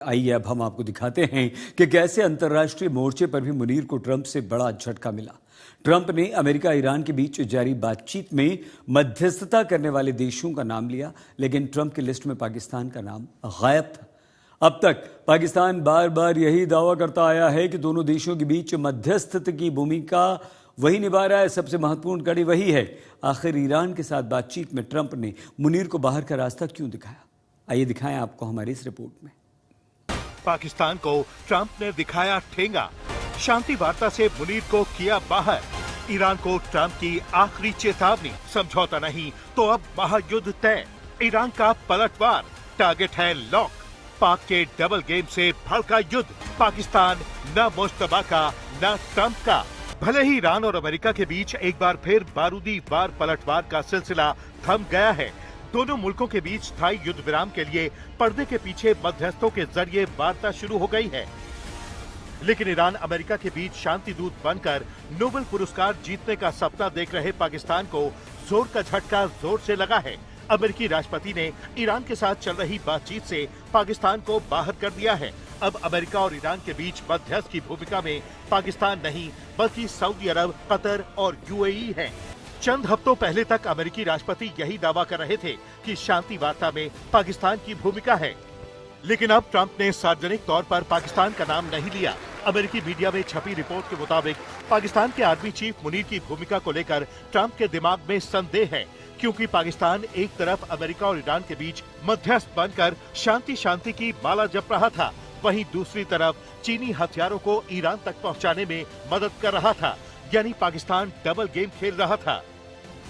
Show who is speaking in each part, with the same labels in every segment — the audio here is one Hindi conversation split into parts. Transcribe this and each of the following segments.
Speaker 1: आइए अब हम आपको दिखाते हैं कि कैसे अंतर्राष्ट्रीय मोर्चे पर भी मुनीर को ट्रंप से बड़ा झटका मिला। ट्रंप ने अमेरिका ईरान के बीच जारी बातचीत में मध्यस्थता करने वाले देशों का नाम लिया, लेकिन ट्रंप की लिस्ट में पाकिस्तान का नाम गायब था। अब तक पाकिस्तान बार बार यही दावा करता आया है कि दोनों देशों के बीच मध्यस्थ की भूमिका वही निभा रहा है, सबसे महत्वपूर्ण कड़ी वही है। आखिर ईरान के साथ बातचीत में ट्रंप ने मुनीर को बाहर का रास्ता क्यों दिखाया? आइए दिखाएं आपको हमारी इस रिपोर्ट में।
Speaker 2: पाकिस्तान को ट्रंप ने दिखाया ठेंगा, शांति वार्ता से मुनीर को किया बाहर। ईरान को ट्रंप की आखिरी चेतावनी, समझौता नहीं तो अब महायुद्ध तय। ईरान का पलटवार, टारगेट है लॉक। पाक के डबल गेम से भड़का युद्ध, पाकिस्तान न मुश्तबा का न ट्रंप का। भले ही ईरान और अमेरिका के बीच एक बार फिर बारूदी वार पलटवार का सिलसिला थम गया है। दोनों मुल्कों के बीच स्थायी युद्ध विराम के लिए पर्दे के पीछे मध्यस्थों के जरिए वार्ता शुरू हो गई है, लेकिन ईरान अमेरिका के बीच शांति दूत बनकर नोबेल पुरस्कार जीतने का सपना देख रहे पाकिस्तान को जोर का झटका जोर से लगा है। अमेरिकी राष्ट्रपति ने ईरान के साथ चल रही बातचीत से पाकिस्तान को बाहर कर दिया है। अब अमेरिका और ईरान के बीच मध्यस्थ की भूमिका में पाकिस्तान नहीं बल्कि सऊदी अरब, कतर और यूएई है। चंद हफ्तों पहले तक अमेरिकी राष्ट्रपति यही दावा कर रहे थे कि शांति वार्ता में पाकिस्तान की भूमिका है, लेकिन अब ट्रंप ने सार्वजनिक तौर पर पाकिस्तान का नाम नहीं लिया। अमेरिकी मीडिया में छपी रिपोर्ट के मुताबिक पाकिस्तान के आर्मी चीफ मुनीर की भूमिका को लेकर ट्रंप के दिमाग में संदेह है, क्योंकि पाकिस्तान एक तरफ अमेरिका और ईरान के बीच मध्यस्थ बनकर शांति की माला जप रहा था, वहीं दूसरी तरफ चीनी हथियारों को ईरान तक पहुंचाने में मदद कर रहा था, यानी पाकिस्तान डबल गेम खेल रहा था।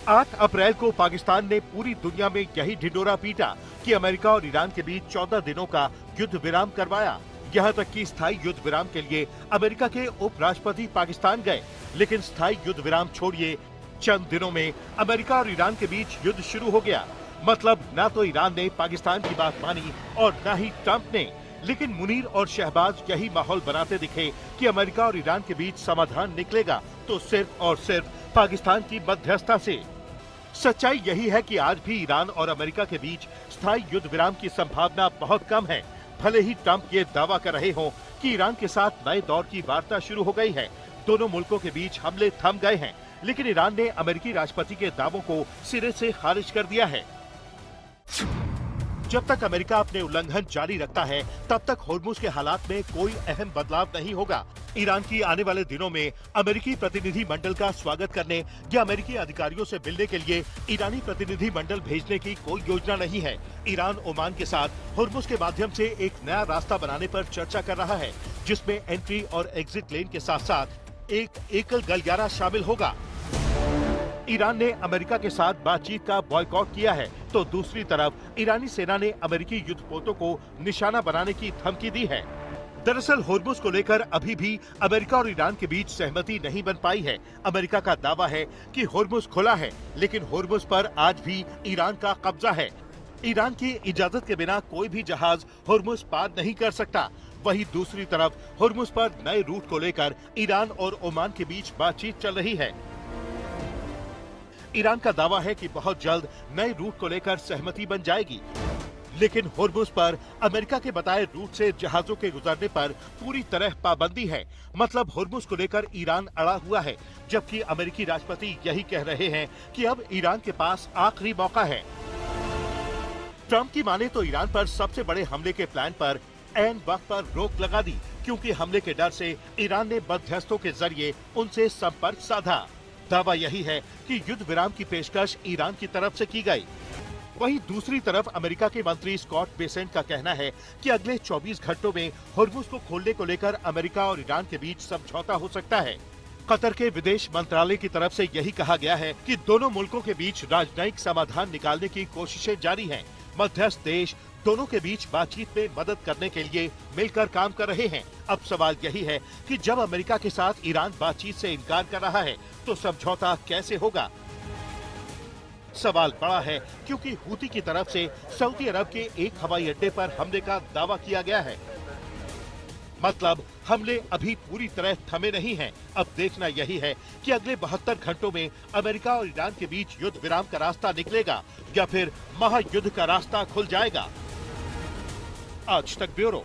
Speaker 2: 8 अप्रैल को पाकिस्तान ने पूरी दुनिया में यही ढिंडोरा पीटा कि अमेरिका और ईरान के बीच 14 दिनों का युद्ध विराम करवाया। यहाँ तक कि स्थायी युद्ध विराम के लिए अमेरिका के उपराष्ट्रपति पाकिस्तान गए, लेकिन स्थायी युद्ध विराम छोड़िए, चंद दिनों में अमेरिका और ईरान के बीच युद्ध शुरू हो गया। मतलब न तो ईरान ने पाकिस्तान की बात मानी और न ही ट्रंप ने, लेकिन मुनीर और शहबाज यही माहौल बनाते दिखे कि अमेरिका और ईरान के बीच समाधान निकलेगा तो सिर्फ और सिर्फ पाकिस्तान की मध्यस्थता से। सच्चाई यही है कि आज भी ईरान और अमेरिका के बीच स्थायी युद्ध विराम की संभावना बहुत कम है। भले ही ट्रंप ये दावा कर रहे हों कि ईरान के साथ नए दौर की वार्ता शुरू हो गई है, दोनों मुल्कों के बीच हमले थम गए हैं, लेकिन ईरान ने अमेरिकी राष्ट्रपति के दावों को सिरे से खारिज कर दिया है। जब तक अमेरिका अपने उल्लंघन जारी रखता है, तब तक होर्मुज के हालात में कोई अहम बदलाव नहीं होगा। ईरान की आने वाले दिनों में अमेरिकी प्रतिनिधि मंडल का स्वागत करने या अमेरिकी अधिकारियों से मिलने के लिए ईरानी प्रतिनिधि मंडल भेजने की कोई योजना नहीं है। ईरान ओमान के साथ होर्मुज के माध्यम से एक नया रास्ता बनाने पर चर्चा कर रहा है, जिसमें एंट्री और एग्जिट लेन के साथ साथ एक एकल गलियारा शामिल होगा। ईरान ने अमेरिका के साथ बातचीत का बॉयकॉट किया है, तो दूसरी तरफ ईरानी सेना ने अमेरिकी युद्धपोतों को निशाना बनाने की धमकी दी है। दरअसल होर्मुज को लेकर अभी भी अमेरिका और ईरान के बीच सहमति नहीं बन पाई है। अमेरिका का दावा है कि होर्मुज खुला है, लेकिन होर्मुज पर आज भी ईरान का कब्जा है। ईरान की इजाजत के बिना कोई भी जहाज होर्मुज पार नहीं कर सकता। वहीं दूसरी तरफ होर्मुज पर नए रूट को लेकर ईरान और ओमान के बीच बातचीत चल रही है। ईरान का दावा है कि बहुत जल्द नए रूट को लेकर सहमति बन जाएगी, लेकिन होर्मुज पर अमेरिका के बताए रूट से जहाजों के गुजरने पर पूरी तरह पाबंदी है। मतलब होर्मुज को लेकर ईरान अड़ा हुआ है, जबकि अमेरिकी राष्ट्रपति यही कह रहे हैं कि अब ईरान के पास आखिरी मौका है। ट्रंप की माने तो ईरान पर सबसे बड़े हमले के प्लान पर ऐन वक्त पर रोक लगा दी, क्योंकि हमले के डर से ईरान ने मध्यस्थों के जरिए उनसे संपर्क साधा। दावा यही है कि युद्ध विराम की पेशकश ईरान की तरफ से की गई। वहीं दूसरी तरफ अमेरिका के मंत्री स्कॉट बेसेंट का कहना है कि अगले 24 घंटों में होर्मुज को खोलने को लेकर अमेरिका और ईरान के बीच समझौता हो सकता है। कतर के विदेश मंत्रालय की तरफ से यही कहा गया है कि दोनों मुल्कों के बीच राजनयिक समाधान निकालने की कोशिशें जारी हैं। मध्यस्थ देश दोनों के बीच बातचीत में मदद करने के लिए मिलकर काम कर रहे हैं। अब सवाल यही है कि जब अमेरिका के साथ ईरान बातचीत से इनकार कर रहा है, तो समझौता कैसे होगा? सवाल बड़ा है, क्योंकि हूती की तरफ से सऊदी अरब के एक हवाई अड्डे पर हमले का दावा किया गया है। मतलब हमले अभी पूरी तरह थमे नहीं हैं। अब देखना यही है कि अगले 72 घंटों में अमेरिका और ईरान के बीच युद्ध विराम का रास्ता निकलेगा या फिर महायुद्ध का रास्ता खुल जाएगा। आज तक ब्यूरो।